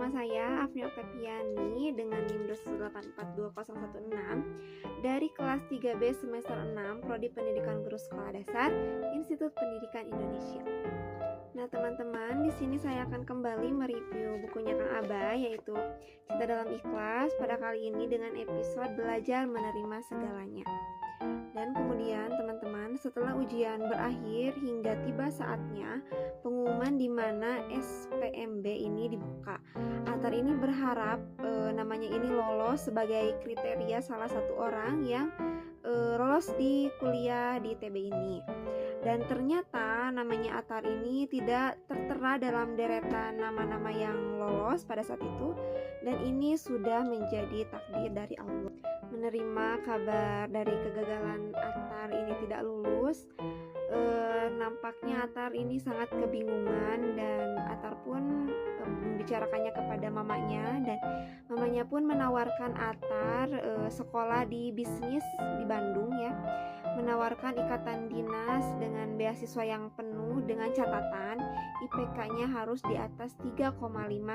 bersama saya Afni Oktaviani dengan NIM 2184216 dari kelas 3B semester 6 Prodi Pendidikan Guru Sekolah Dasar Institut Pendidikan Indonesia. Nah teman-teman, di sini saya akan kembali mereview bukunya Kang Aba, yaitu Cinta Dalam Ikhlas, pada kali ini dengan episode Belajar Menerima Segalanya. Dan kemudian teman-teman, setelah ujian berakhir hingga tiba saatnya pengumuman di mana SPMB ini dibuka. Atar ini berharap namanya ini lolos sebagai kriteria salah satu orang yang lolos di kuliah di ITB ini. Dan ternyata namanya Atar ini tidak tertera dalam deretan nama-nama yang lolos pada saat itu, dan ini sudah menjadi takdir dari Allah. Menerima kabar dari kegagalan Atar ini tidak lulus, nampaknya Atar ini sangat kebingungan, dan Atar pun membicarakannya kepada mamanya, dan mamanya pun menawarkan Atar sekolah di bisnis di Bandung ya, menawarkan ikatan dinas dengan beasiswa yang penuh dengan catatan IPK-nya harus di atas 3,5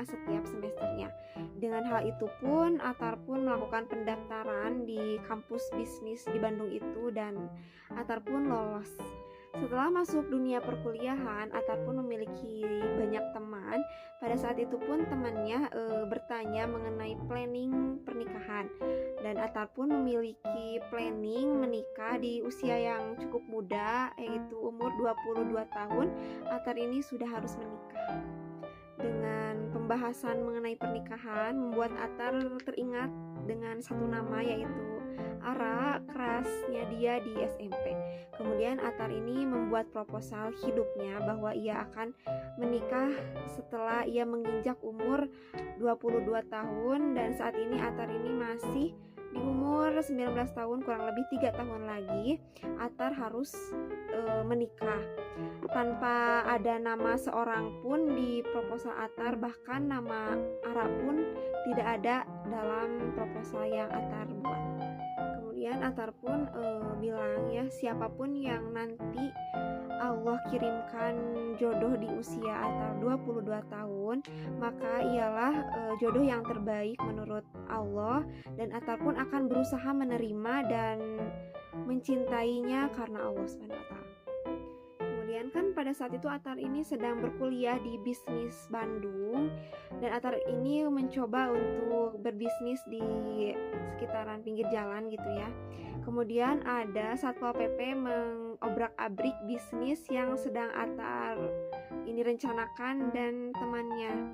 setiap semesternya. Dengan hal itu pun Atar pun melakukan pendaftaran di kampus bisnis di Bandung itu, dan Atar pun lolos. Setelah masuk dunia perkuliahan, Atar pun memiliki banyak teman. Pada saat itu pun temannya bertanya mengenai planning pernikahan, dan Atar pun memiliki planning menikah di usia yang cukup muda, yaitu umur 22 tahun. Atar ini sudah harus menikah. Dengan pembahasan mengenai pernikahan membuat Atar teringat dengan satu nama, yaitu Ara, kerasnya dia di SMP. Kemudian Atar ini membuat proposal hidupnya bahwa ia akan menikah setelah ia menginjak umur 22 tahun, dan saat ini Atar ini masih di umur 19 tahun, kurang lebih 3 tahun lagi Atar harus menikah. Tanpa ada nama seorang pun di proposal Atar, bahkan nama Ara pun tidak ada dalam proposal yang Atar buat. Kemudian Atar pun bilang ya, siapapun yang nanti Allah kirimkan jodoh di usia Atar 22 tahun, maka ialah jodoh yang terbaik menurut Allah, dan Atar pun akan berusaha menerima dan mencintainya karena Allah SWT. Kemudian kan pada saat itu Atar ini sedang berkuliah di bisnis Bandung, dan Atar ini mencoba untuk berbisnis di sekitaran pinggir jalan gitu ya. Kemudian ada Satpol PP mengobrak-abrik bisnis yang sedang Atar ini rencanakan dan temannya.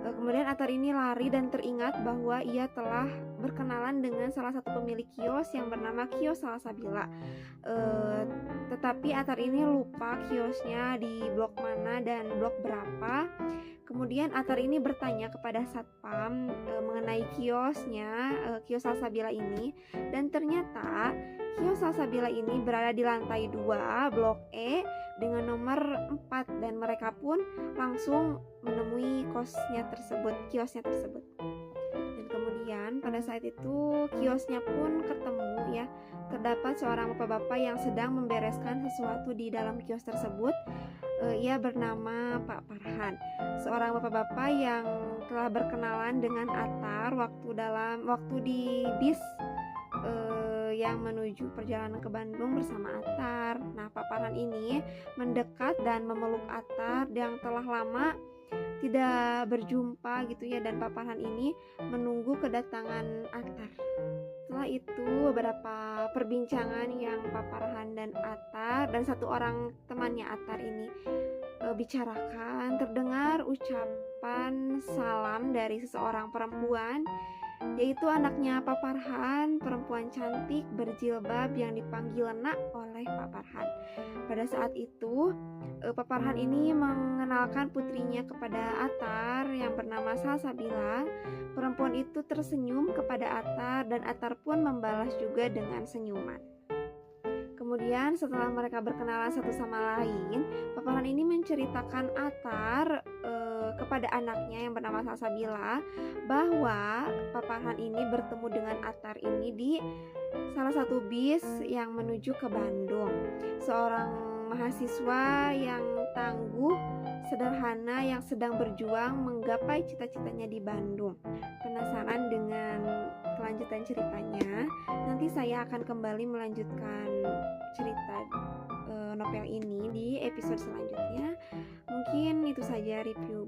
Kemudian Atar ini lari dan teringat bahwa ia telah berkenalan dengan salah satu pemilik kios yang bernama Kios Salsabila. Tetapi Atar ini lupa kiosnya di blok mana dan blok berapa. Kemudian Atar ini bertanya kepada satpam mengenai kiosnya, Kios Salsabila ini, dan ternyata Kios Salsabila ini berada di lantai 2 blok E dengan nomor 4, dan mereka pun langsung menemui kiosnya tersebut. Dan kemudian pada saat itu kiosnya pun ketemu ya. Terdapat seorang bapak-bapak yang sedang membereskan sesuatu di dalam kios tersebut. Ia bernama Pak Farhan, seorang bapak-bapak yang telah berkenalan dengan Atar waktu di bis yang menuju perjalanan ke Bandung bersama Atar. Nah, Pak Farhan ini mendekat dan memeluk Atar yang telah lama tidak berjumpa gitu ya, dan Pak Farhan ini menunggu kedatangan Atar. Setelah itu beberapa perbincangan yang Pak Farhan dan Atar dan satu orang temannya Atar ini bicarakan, terdengar ucapan salam dari seseorang perempuan, yaitu anaknya Pak Farhan, perempuan cantik berjilbab yang dipanggil Nak oleh Pak Farhan. Pada saat itu Pak Farhan ini mengenalkan putrinya kepada Atar yang bernama Salsabila. Perempuan itu tersenyum kepada Atar, dan Atar pun membalas juga dengan senyuman. Kemudian setelah mereka berkenalan satu sama lain, Pak Farhan ini menceritakan Atar kepada anaknya yang bernama Salsabila bahwa Pak Farhan ini bertemu dengan Atar ini di salah satu bis yang menuju ke Bandung. Seorang mahasiswa yang tangguh sederhana yang sedang berjuang menggapai cita-citanya di Bandung. Penasaran dengan kelanjutan ceritanya? Nanti saya akan kembali melanjutkan cerita novel ini di episode selanjutnya. Mungkin itu saja review